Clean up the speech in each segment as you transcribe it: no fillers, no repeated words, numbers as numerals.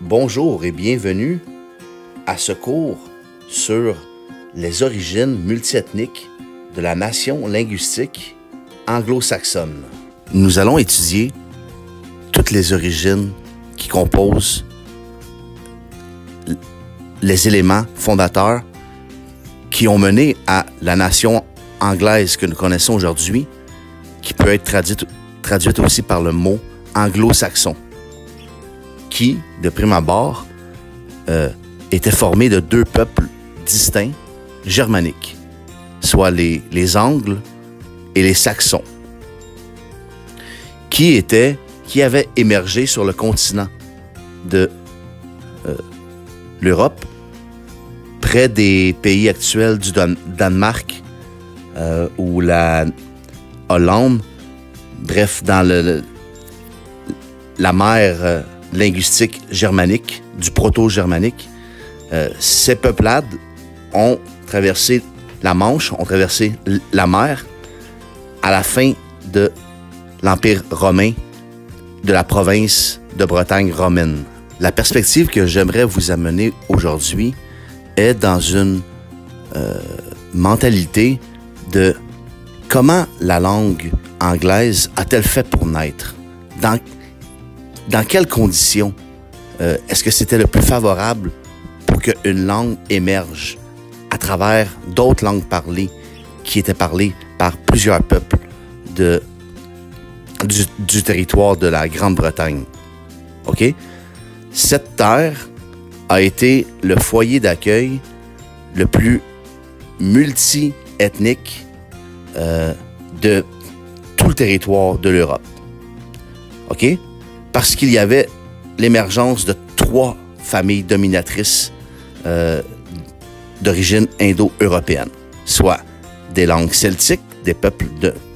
Bonjour et bienvenue à ce cours sur les origines multiethniques de la nation linguistique anglo-saxonne. Nous allons étudier toutes les origines qui composent les éléments fondateurs qui ont mené à la nation anglaise que nous connaissons aujourd'hui, qui peut être traduite aussi par le mot anglo-saxon, qui, de prime abord, était formé de deux peuples distincts germaniques, soit les Angles et les Saxons, qui avaient émergé sur le continent de l'Europe, près des pays actuels du Danemark ou la Hollande, bref, dans la mer linguistique germanique, du proto-germanique. Ces peuplades ont traversé la Manche, ont traversé la mer à la fin de l'Empire romain de la province de Bretagne romaine. La perspective que j'aimerais vous amener aujourd'hui est dans une mentalité de comment la langue anglaise a-t-elle fait pour naître? Dans quelles conditions est-ce que c'était le plus favorable pour qu'une langue émerge à travers d'autres langues parlées qui étaient parlées par plusieurs peuples du territoire de la Grande-Bretagne? OK? Cette terre a été le foyer d'accueil le plus multi-ethnique de tout le territoire de l'Europe. OK? Parce qu'il y avait l'émergence de trois familles dominatrices d'origine indo-européenne, soit des langues celtiques, des peuples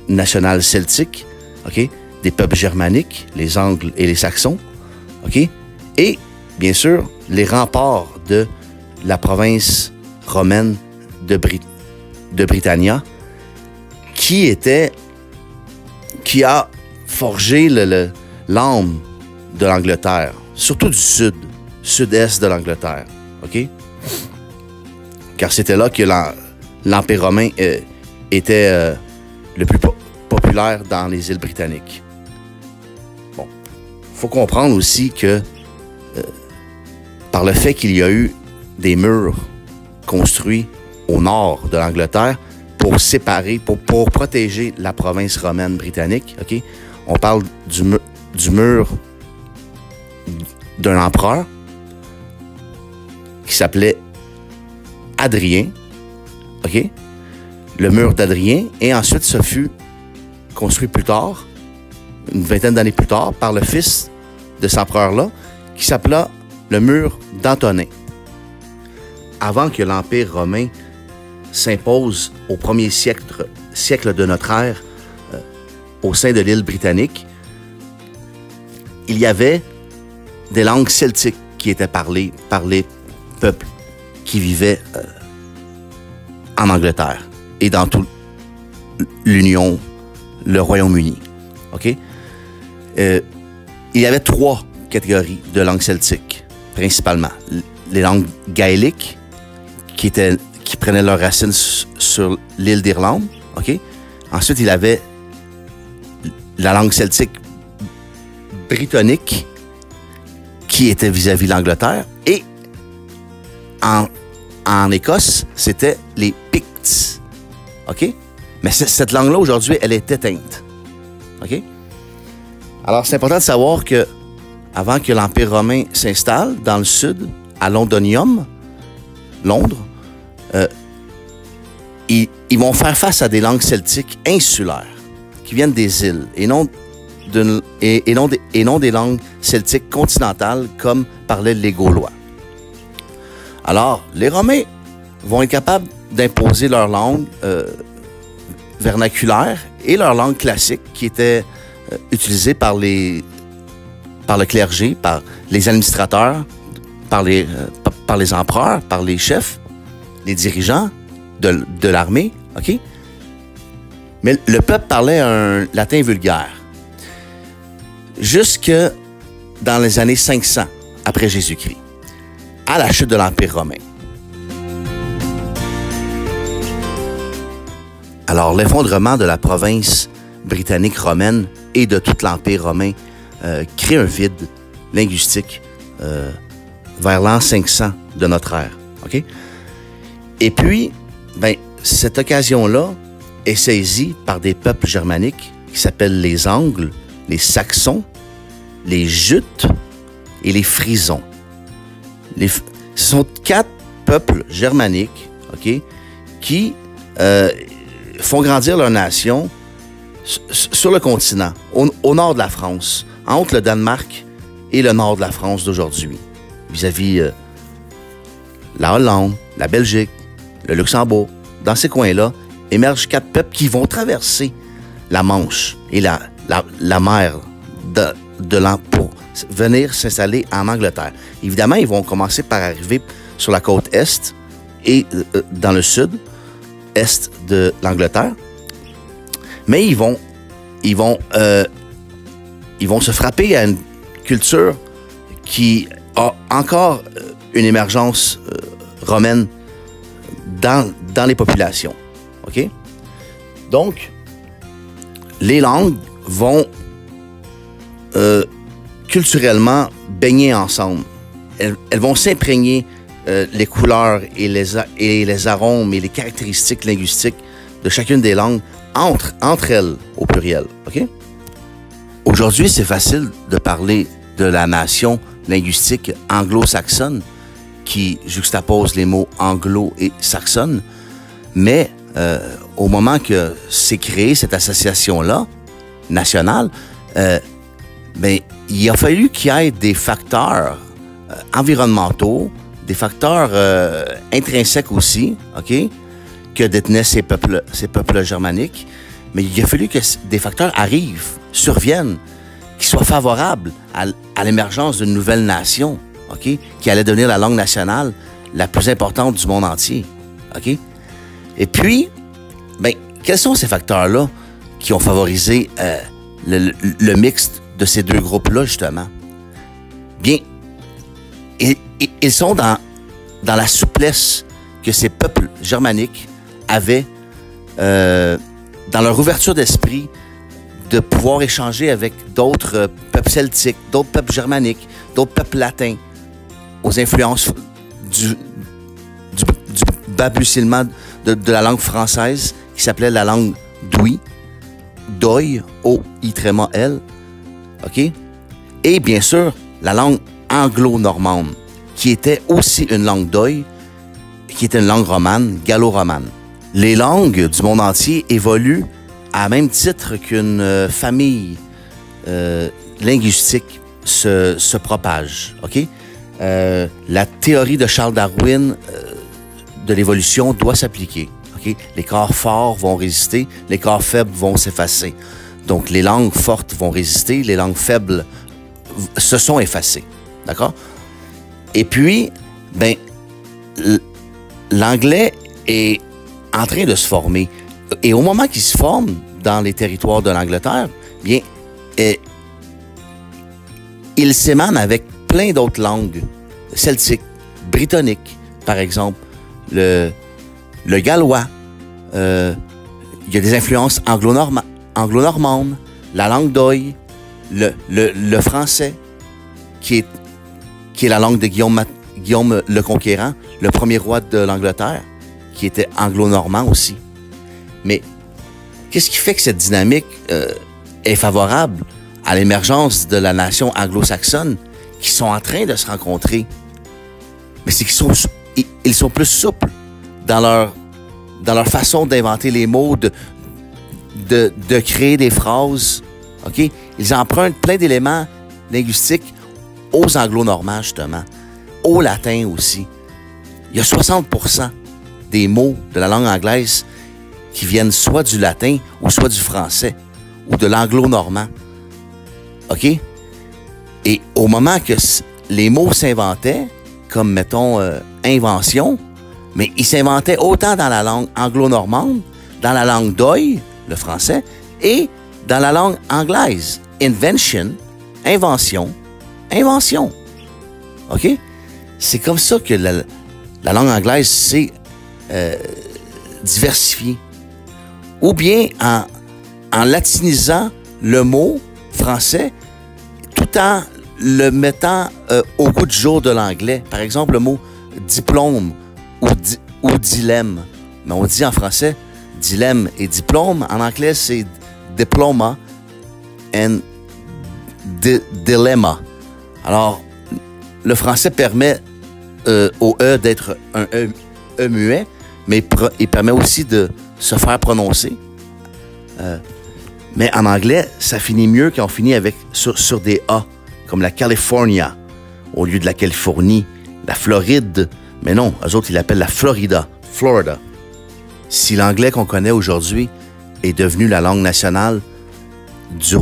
nationaux celtiques, OK? Des peuples germaniques, les Angles et les Saxons, OK? Et, bien sûr, les remparts de la province romaine de Britannia, qui a forgé l'âme de l'Angleterre, surtout du sud-est de l'Angleterre, OK? Car c'était là que l'Empire romain était le plus populaire dans les îles britanniques. Bon, il faut comprendre aussi que par le fait qu'il y a eu des murs construits au nord de l'Angleterre pour séparer, pour protéger la province romaine britannique, OK? On parle du mur d'un empereur qui s'appelait Adrien, OK? Le mur d'Adrien, et ensuite ça fut construit plus tard, une vingtaine d'années plus tard, par le fils de cet empereur-là, qui s'appela le mur d'Antonin. Avant que l'Empire romain s'impose au premier siècle de notre ère au sein de l'île britannique, il y avait des langues celtiques qui étaient parlées par les peuples qui vivaient en Angleterre et dans toute l'Union, le Royaume-Uni. OK? Il y avait trois catégories de langues celtiques, principalement. Les langues gaéliques, qui prenaient leurs racines sur l'île d'Irlande. OK? Ensuite, il y avait la langue celtique britannique, qui était vis-à-vis l'Angleterre. Et en Écosse, c'était les Picts. OK? Mais cette langue-là, aujourd'hui, elle est éteinte. OK? Alors, c'est important de savoir que avant que l'Empire romain s'installe dans le sud, à Londonium, Londres, ils vont faire face à des langues celtiques insulaires qui viennent des îles et non des langues celtiques continentales comme parlaient les Gaulois. Alors, les Romains vont être capables d'imposer leur langue vernaculaire et leur langue classique qui était utilisée par le clergé, par les administrateurs, par les empereurs, par les chefs, les dirigeants de l'armée, OK? Mais le peuple parlait un latin vulgaire. Jusque dans les années 500 après Jésus-Christ, à la chute de l'Empire romain. Alors, l'effondrement de la province britannique romaine et de tout l'Empire romain crée un vide linguistique vers l'an 500 de notre ère. Okay? Et puis, cette occasion-là est saisie par des peuples germaniques qui s'appellent les Angles, les Saxons, les Jutes et les Frisons. Ce sont 4 peuples germaniques, okay, qui font grandir leur nation sur le continent, au nord de la France, entre le Danemark et le nord de la France d'aujourd'hui, vis-à-vis la Hollande, la Belgique, le Luxembourg. Dans ces coins-là, émergent 4 peuples qui vont traverser la Manche et la mer pour venir s'installer en Angleterre. Évidemment, ils vont commencer par arriver sur la côte est et dans le sud-est de l'Angleterre. Mais ils vont se frapper à une culture qui a encore une émergence romaine dans les populations. OK? Donc, les langues vont culturellement baigner ensemble. Elles vont s'imprégner les couleurs et les arômes et les caractéristiques linguistiques de chacune des langues entre elles, au pluriel. OK? Aujourd'hui, c'est facile de parler de la nation linguistique anglo-saxonne qui juxtapose les mots anglo et saxonne, mais au moment que s'est créée cette association-là, nationale, il a fallu qu'il y ait des facteurs environnementaux, des facteurs intrinsèques aussi, OK, que détenaient ces peuples germaniques, mais il a fallu que des facteurs arrivent, surviennent, qui soient favorables à l'émergence d'une nouvelle nation, OK, qui allait devenir la langue nationale la plus importante du monde entier, OK? Et puis, quels sont ces facteurs-là qui ont favorisé le mix de ces deux groupes-là, justement? Bien, ils sont dans la souplesse que ces peuples germaniques avaient dans leur ouverture d'esprit de pouvoir échanger avec d'autres peuples celtiques, d'autres peuples germaniques, d'autres peuples latins, aux influences du balbutiement de la langue française qui s'appelait la langue d'Ouï, d'Oï, O-I-L, OK? Et bien sûr, la langue anglo-normande, qui était aussi une langue d'Oï, qui était une langue romane, gallo-romane. Les langues du monde entier évoluent à même titre qu'une famille linguistique se propage, OK? La théorie de Charles Darwin de l'évolution doit s'appliquer. Okay? Les corps forts vont résister, les corps faibles vont s'effacer. Donc, les langues fortes vont résister, les langues faibles se sont effacées. D'accord? Et puis, l'anglais est en train de se former. Et au moment qu'il se forme dans les territoires de l'Angleterre, bien, il s'émane avec plein d'autres langues celtiques, britanniques, par exemple, le gallois. Il y a des influences anglo-normandes, la langue d'Oï, le français, qui est la langue de Guillaume le Conquérant, le premier roi de l'Angleterre, qui était anglo-normand aussi. Mais qu'est-ce qui fait que cette dynamique est favorable à l'émergence de la nation anglo-saxonne qui sont en train de se rencontrer? Mais c'est qu'ils sont plus souples dans leur façon d'inventer les mots, de créer des phrases. OK? Ils empruntent plein d'éléments linguistiques aux anglo-normands, justement, au latin aussi. Il y a 60% des mots de la langue anglaise qui viennent soit du latin ou soit du français ou de l'anglo-normand. OK? Et au moment que les mots s'inventaient, comme, mettons, invention, mais ils s'inventaient autant dans la langue anglo-normande, dans la langue d'Oï, le français, et dans la langue anglaise. Invention, invention, invention. OK? C'est comme ça que la langue anglaise s'est diversifiée. Ou bien en latinisant le mot français tout en le mettant au goût du jour de l'anglais. Par exemple, le mot diplôme ou dilemme. Mais on dit en français dilemme et diplôme. En anglais, c'est diploma and dilemma. Alors, le français permet au E d'être un E muet, mais il permet aussi de se faire prononcer. Mais en anglais, ça finit mieux quand on finit sur des A, comme la California, au lieu de la Californie, la Floride. Mais non, eux autres, ils l'appellent la Florida. Si l'anglais qu'on connaît aujourd'hui est devenu la langue nationale du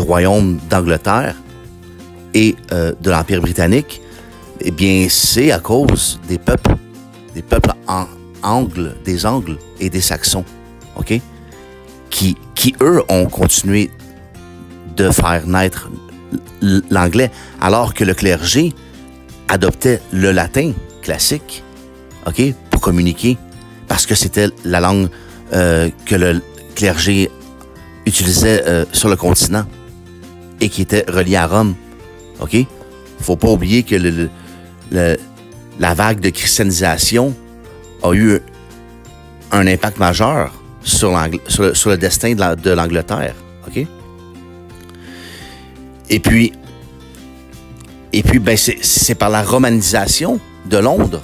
royaume d'Angleterre et de l'Empire britannique, eh bien, c'est à cause des peuples des Angles et des Saxons, OK? Qui eux, ont continué de faire naître l'anglais, alors que le clergé adoptait le latin classique, OK, pour communiquer, parce que c'était la langue que le clergé utilisait sur le continent et qui était reliée à Rome, OK? Faut pas oublier que la vague de christianisation a eu un impact majeur sur le destin de l'Angleterre, OK? Et puis ben, c'est par la romanisation de Londres,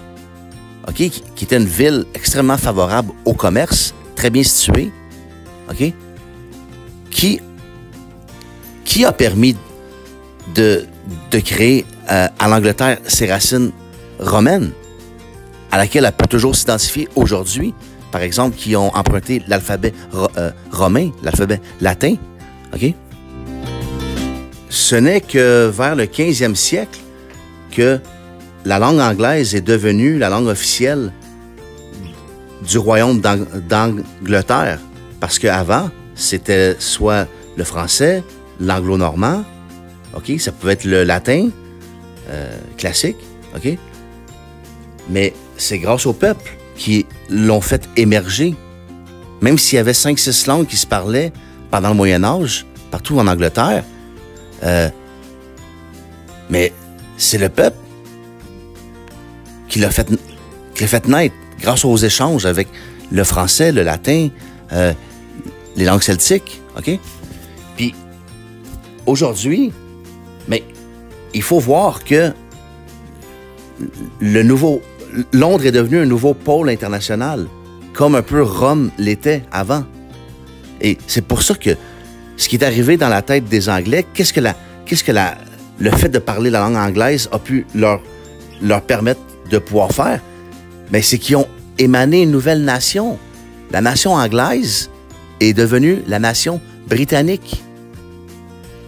OK, qui était une ville extrêmement favorable au commerce, très bien située, OK, qui a permis de créer à l'Angleterre ses racines romaines, à laquelle elle peut toujours s'identifier aujourd'hui, par exemple, qui ont emprunté l'alphabet romain, l'alphabet latin, OK? Ce n'est que vers le 15e siècle que la langue anglaise est devenue la langue officielle du royaume d'Angleterre. Parce qu'avant, c'était soit le français, l'anglo-normand, OK? Ça pouvait être le latin classique, OK? Mais c'est grâce au peuple qui l'ont fait émerger. Même s'il y avait 5-6 langues qui se parlaient pendant le Moyen-Âge, partout en Angleterre, mais c'est le peuple qui l'a fait naître grâce aux échanges avec le français, le latin, les langues celtiques, OK? Puis, aujourd'hui, mais il faut voir que Londres est devenu un nouveau pôle international, comme un peu Rome l'était avant. Et c'est pour ça que ce qui est arrivé dans la tête des Anglais, qu'est-ce que le fait de parler la langue anglaise a pu leur permettre de pouvoir faire? Mais c'est qu'ils ont émané une nouvelle nation. La nation anglaise est devenue la nation britannique.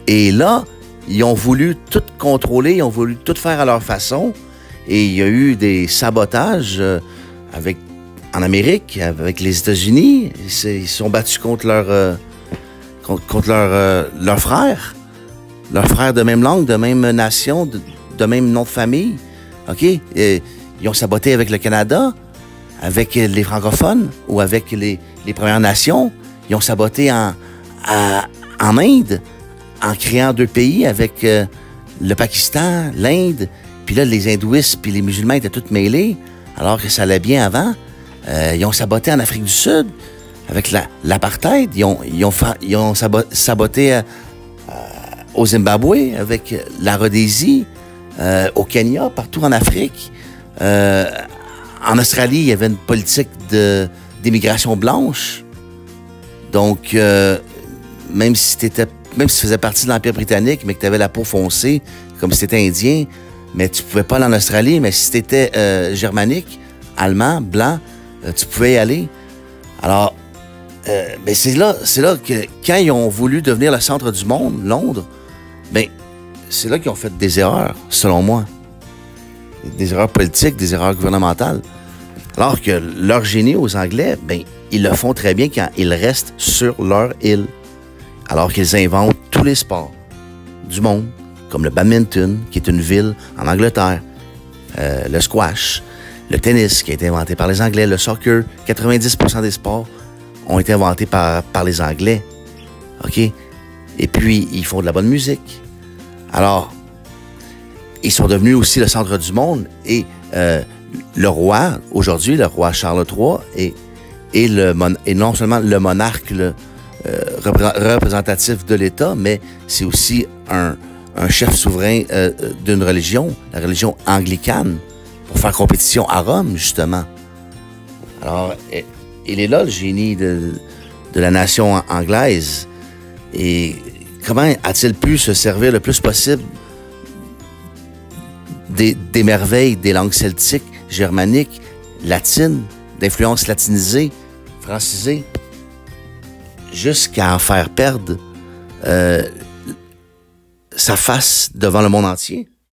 Et là, ils ont voulu tout contrôler, ils ont voulu tout faire à leur façon. Et il y a eu des sabotages en Amérique, avec les États-Unis. Ils se sont battus contre leurs frères. Leurs frères de même langue, de même nation, de même nom de famille. OK? Et ils ont saboté avec le Canada, avec les francophones ou avec les Premières Nations. Ils ont saboté en Inde, en créant 2 pays avec le Pakistan, l'Inde. Puis là, les hindouistes puis les musulmans étaient tous mêlés, alors que ça allait bien avant. Ils ont saboté en Afrique du Sud avec l'apartheid. Ils ont saboté au Zimbabwe avec la Rhodésie, au Kenya, partout en Afrique. En Australie, il y avait une politique d'immigration blanche. Donc, même si tu faisais partie de l'Empire britannique, mais que tu avais la peau foncée, comme si tu étais indien, mais tu pouvais pas aller en Australie. Mais si tu étais germanique, allemand, blanc, tu pouvais y aller. Alors, ben c'est là que, quand ils ont voulu devenir le centre du monde, Londres, ben c'est là qu'ils ont fait des erreurs, selon moi. Des erreurs politiques, des erreurs gouvernementales. Alors que leur génie aux Anglais, ben ils le font très bien quand ils restent sur leur île. Alors qu'ils inventent tous les sports du monde, comme le badminton, qui est une ville en Angleterre, le squash, le tennis, qui a été inventé par les Anglais, le soccer, 90% des sports ont été inventés par les Anglais. OK? Et puis, ils font de la bonne musique. Alors, ils sont devenus aussi le centre du monde. Et le roi, aujourd'hui, le roi Charles III, est non seulement le monarque représentatif de l'État, mais c'est aussi un chef souverain d'une religion, la religion anglicane, pour faire compétition à Rome, justement. Alors, il est là, le génie de la nation anglaise. Et comment a-t-il pu se servir le plus possible des merveilles des langues celtiques, germaniques, latines, d'influence latinisée, francisée, jusqu'à en faire perdre sa face devant le monde entier?